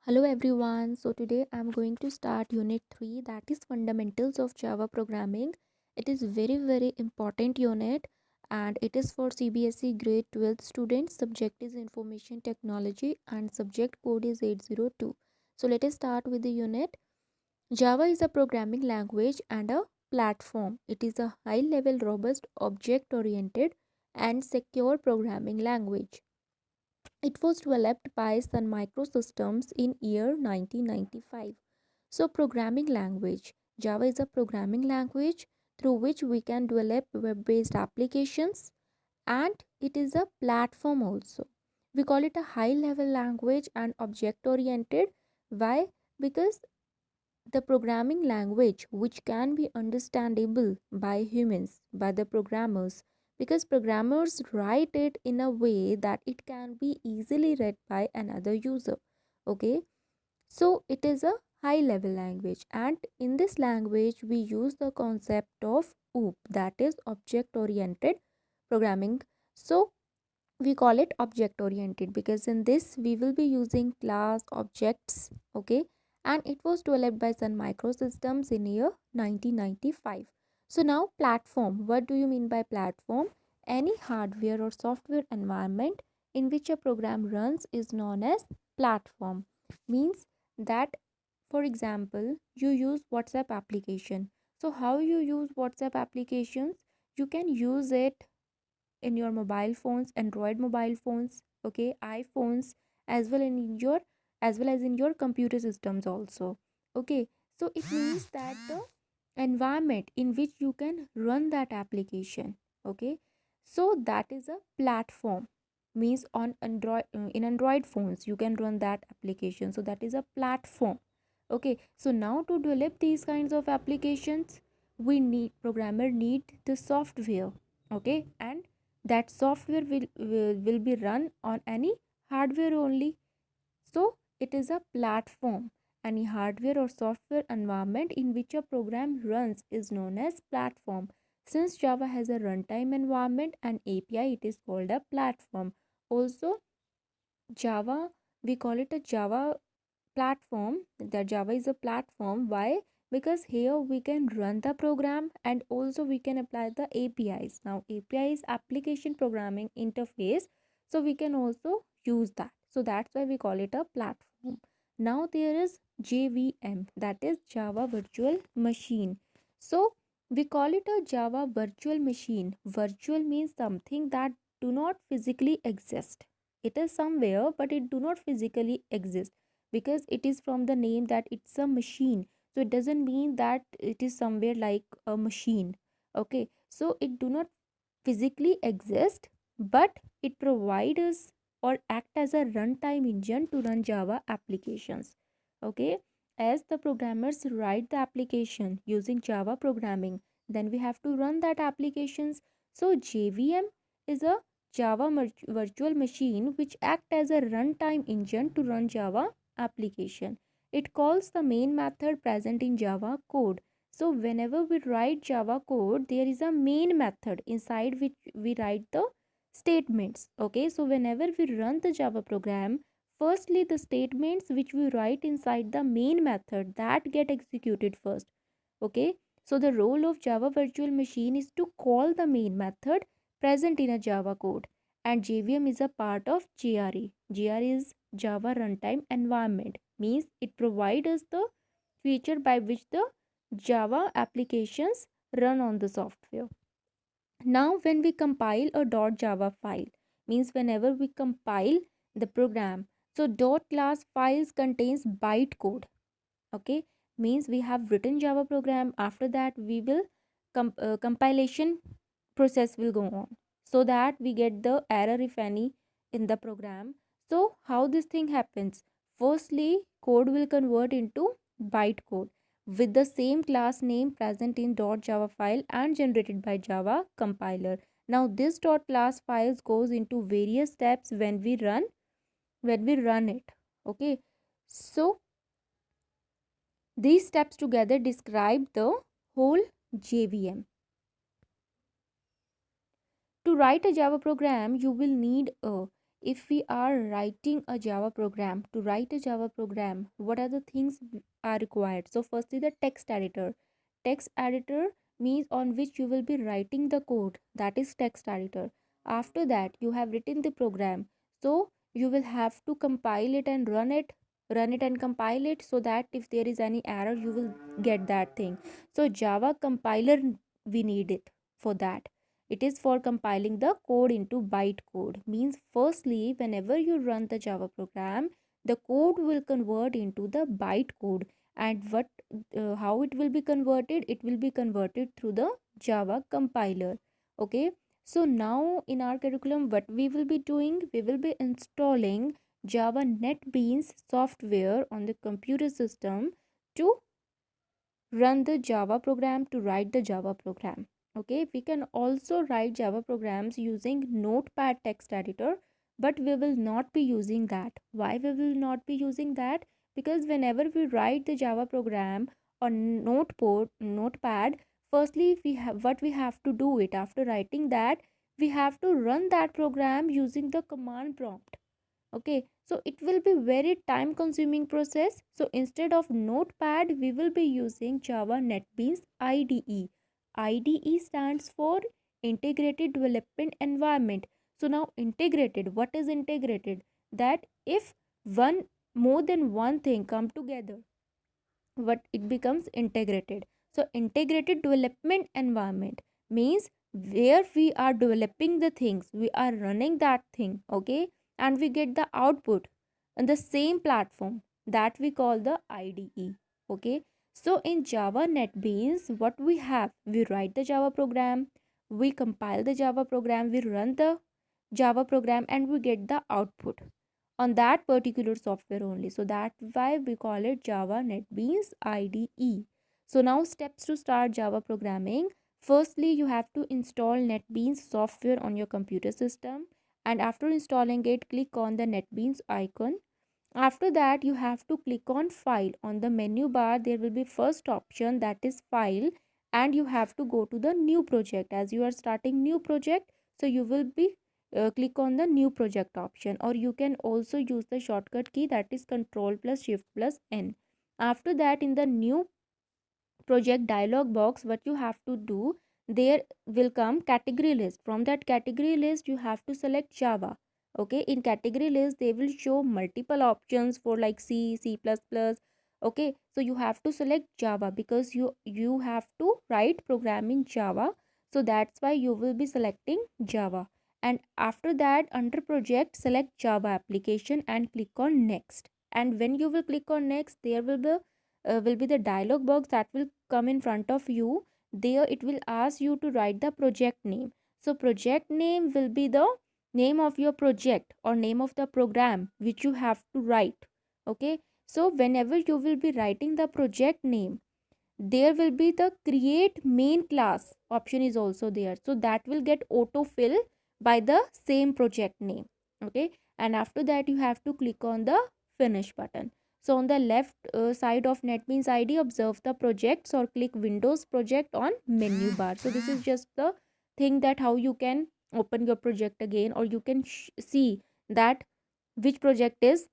Hello everyone. So today I'm going to start unit 3, that is fundamentals of Java programming. It is very important unit and it is for CBSE grade 12 students. Subject is information technology and subject code is 802. So let us start with the unit. Java is a programming language and a platform. It is a high level robust object oriented and secure programming language. It was developed by Sun Microsystems in year 1995. So programming language. Java is a programming language through which we can develop web-based applications, and it is a platform also. We call it a high level language and object oriented. Why? Because the programming language which can be understandable by humans, by the programmers, because programmers write it in a way that it can be easily read by another user. Okay, so it is a high level language, and in this language we use the concept of OOP, that is object oriented programming. So we call it object oriented because in this we will be using class objects. Okay, and it was developed by Sun Microsystems in year 1995. So now platform, what do you mean by platform? Any hardware or software environment in which a program runs is known as platform. Means that, for example, you use WhatsApp application. So how you use WhatsApp applications? You can use it in your mobile phones, Android mobile phones, okay, iPhones, as well as in your computer systems also. Okay, so it means that the environment in which you can run that application. Okay, so that is a platform. Means on Android, in Android phones you can run that application, so that is a platform. Okay, so now to develop these kinds of applications, we need programmer need the software. Okay, and that software will be run on any hardware only. So it is a platform. Any hardware or software environment in which a program runs is known as platform. Since Java has a runtime environment and API, it is called a platform. Also, Java, we call it a Java platform. That Java is a platform. Why? Because here we can run the program and also we can apply the APIs. Now API is application programming interface, so we can also use that. So that's why we call it a platform. Now there is JVM, that is Java Virtual Machine. So we call it a Java Virtual Machine. Virtual means something that do not physically exist. It is somewhere but it do not physically exist, because it is from the name that it's a machine, so it doesn't mean that it is somewhere like a machine. Okay, so it do not physically exist, but it provides us or act as a runtime engine to run Java applications. Okay, as the programmers write the application using Java programming, then we have to run that applications. So JVM is a Java virtual machine which act as a runtime engine to run Java application. It calls the main method present in Java code. So whenever we write Java code, there is a main method inside which we write the statements. Okay, so whenever we run the Java program, firstly the statements which we write inside the main method that get executed first. Okay, so the role of Java virtual machine is to call the main method present in a Java code, and JVM is a part of JRE. JRE is Java Runtime Environment, means it provides us the feature by which the Java applications run on the software. Now when we compile a .java file, means whenever we compile the program, so .class files contains bytecode. Okay, means we have written Java program, after that we will compilation process will go on, so that we get the error if any in the program. So how this thing happens? Firstly, code will convert into bytecode with the same class name present in .java file and generated by Java compiler. Now this .class files goes into various steps when we run it. Okay, so these steps together describe the whole JVM. To write a Java program, you will need a if we are writing a Java program, to write a Java program, what are the things are required? So firstly, the text editor. Text editor means on which you will be writing the code, that is text editor. After that, you have written the program, so you will have to compile it and run it and compile it, so that if there is any error, you will get that thing. So Java compiler, we need it for that. It is for compiling the code into bytecode. Means firstly, whenever you run the Java program, the code will convert into the bytecode. And how it will be converted? It will be converted through the Java compiler. Okay. So now in our curriculum, what we will be doing? We will be installing Java NetBeans software on the computer system to run the Java program, to write the Java program. Okay, we can also write Java programs using Notepad text editor, but we will not be using that. Why we will not be using that? Because whenever we write the Java program on Notepad, firstly we have what we have to do it after writing that, we have to run that program using the command prompt. Okay, so it will be very time consuming process. So instead of Notepad, we will be using Java NetBeans IDE. IDE stands for integrated development environment. So now integrated, what is integrated? That if one more than one thing come together, what it becomes integrated. So integrated development environment means where we are developing the things, we are running that thing. Okay, and we get the output on the same platform, that we call the IDE. Okay, so in Java NetBeans, what we have, we write the Java program, we compile the Java program, we run the Java program, and we get the output on that particular software only. So that's why we call it Java NetBeans IDE. So now steps to start Java programming. Firstly, you have to install NetBeans software on your computer system, and after installing it, click on the NetBeans icon. After that, you have to click on file. On the menu bar, there will be first option, that is file, and you have to go to the new project. As you are starting new project, so you will be click on the new project option, or you can also use the shortcut key, that is control plus shift plus N. After that, in the new project dialog box, what you have to do, there will come category list. From that category list, you have to select Java. Okay, in category list, they will show multiple options for like C++. Okay, so you have to select Java, because you have to write program in Java. So that's why you will be selecting Java. And after that, under project, select Java application and click on next. And when you will click on next, there will be the dialog box that will come in front of you. There it will ask you to write the project name. So project name will be the name of your project or name of the program which you have to write. Okay, so whenever you will be writing the project name, there will be the create main class option is also there, so that will get autofill by the same project name. Okay, and after that, you have to click on the finish button. So on the left side of NetBeans ID, observe the projects or click Windows project on menu bar. So this is just the thing that how you can open your project again, or you can see that which project is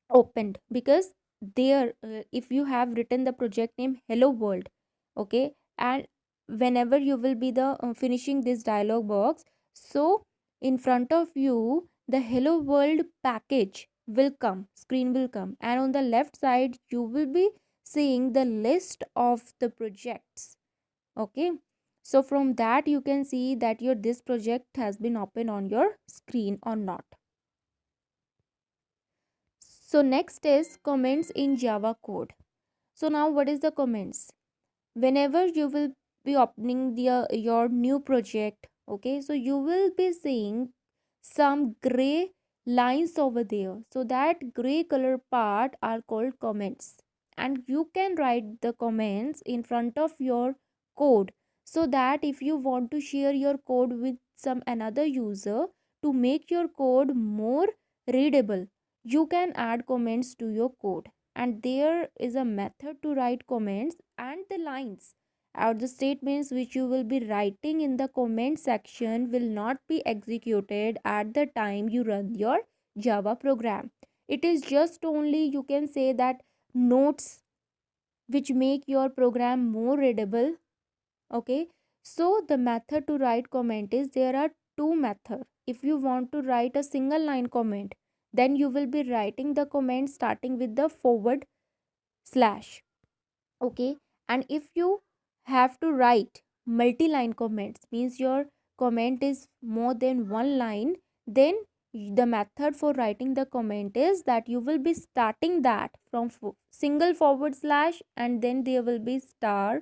opened. Because there if you have written the project name hello world, okay, and whenever you will be the finishing this dialog box, so in front of you the hello world package will come, screen will come, and on the left side you will be seeing the list of the projects. Okay, so from that you can see that your this project has been opened on your screen or not. So next is comments in Java code. So now what is the comments? Whenever you will be opening your new project, okay, so you will be seeing some gray lines over there. So that gray color part are called comments. And you can write the comments in front of your code, so that if you want to share your code with some another user to make your code more readable, you can add comments to your code. And there is a method to write comments and the lines or the statements which you will be writing in the comment section will not be executed at the time you run your Java program. It is just only, you can say that, notes which make your program more readable. Okay, so the method to write comment is, there are two methods. If you want to write a single line comment, then you will be writing the comment starting with the forward slash. Okay, and if you have to write multi-line comments, means your comment is more than one line, then the method for writing the comment is that you will be starting that from single forward slash, and then there will be star,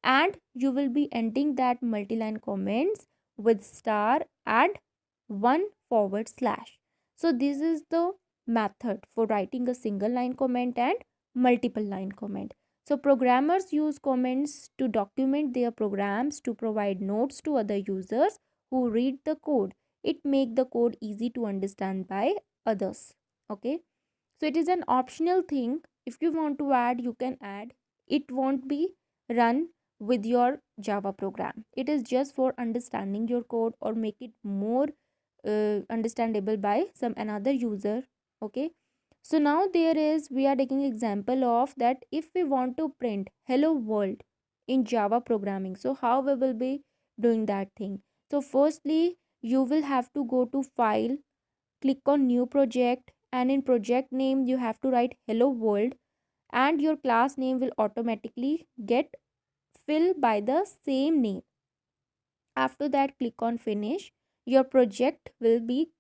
and you will be ending that multi-line comments with star and one forward slash. So this is the method for writing a single line comment and multiple line comment. So programmers use comments to document their programs, to provide notes to other users who read the code. It make the code easy to understand by others. Okay, so it is an optional thing. If you want to add, you can add. It won't be run with your Java program. It is just for understanding your code or make it more understandable by some another user. Okay, so now there is, we are taking example of that, if we want to print hello world in Java programming, so how we will be doing that thing. So firstly, you will have to go to file, click on new project, and in project name you have to write hello world, and your class name will automatically get filled by the same name. After that, click on finish. Your project will be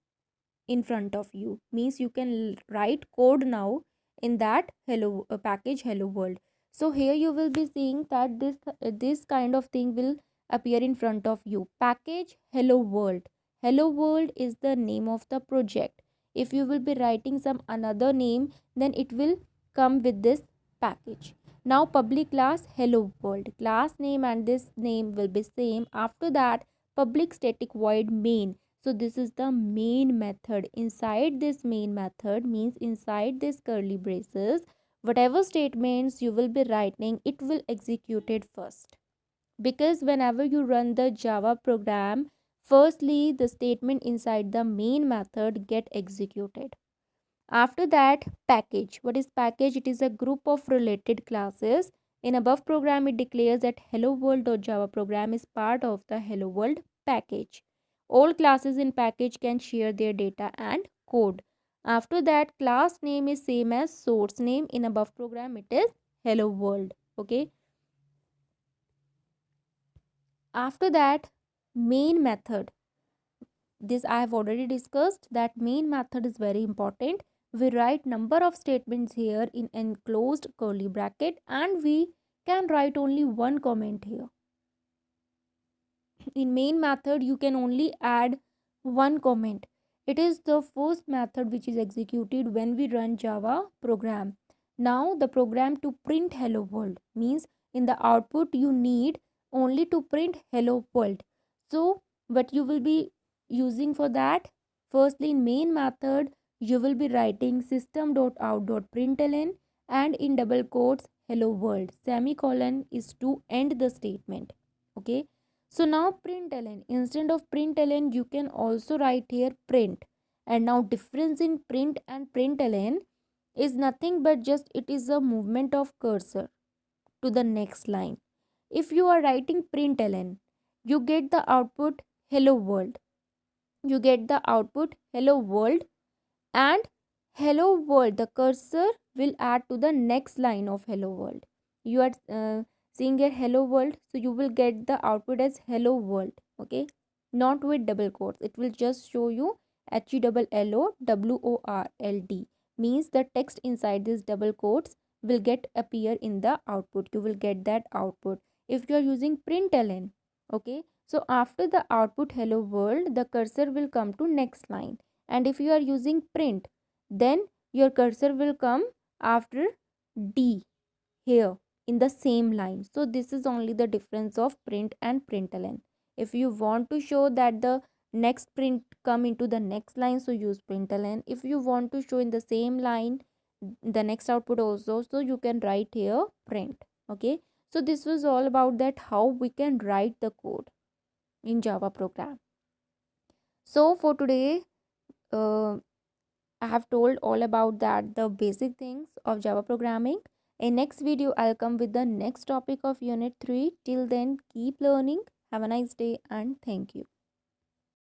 in front of you, means you can write code now in that hello package hello world. So here you will be seeing that this kind of thing will appear in front of you, package hello world. Hello world is the name of the project. If you will be writing some another name, then it will come with this package. Now public class hello world, class name and this name will be same. After that, public static void main. So this is the main method. Inside this main method, means inside this curly braces, whatever statements you will be writing, it will execute it first. Because whenever you run the Java program, firstly the statement inside the main method get executed. After that, package. What is package? It is a group of related classes. In above program, it declares that hello world.java program is part of the hello world package. All classes in package can share their data and code. After that, class name is same as source name. In above program, it is hello world. Okay. After that, main method. This I have already discussed, that main method is very important. We write number of statements here in enclosed curly bracket, and we can write only one comment here. In main method you can only add one comment. It is the first method which is executed when we run Java program. Now the program to print hello world, means in the output you need only to print hello world. So what you will be using for that, firstly in main method you will be writing system.out.println, and in double quotes hello world, semicolon is to end the statement. Okay, so now println, instead of println you can also write here print. And now difference in print and println is nothing but just it is a movement of cursor to the next line. If you are writing println, you get the output hello world. You get the output hello world, and hello world, the cursor will add to the next line of hello world. You are seeing here hello world, so you will get the output as hello world. Okay, not with double quotes, it will just show you HELLOWORLD, means the text inside this double quotes will get appear in the output. You will get that output if you are using println. Okay, so after the output hello world, the cursor will come to next line, and if you are using print, then your cursor will come after D here in the same line. So this is only the difference of print and println. If you want to show that the next print come into the next line, so use println. If you want to show in the same line the next output also, so you can write here print. Okay, So this was all about that how we can write the code in Java program. So for today, uh, I have told all about that the basic things of Java programming. In next video, I'll come with the next topic of Unit 3. Till then, keep learning. Have a nice day and thank you.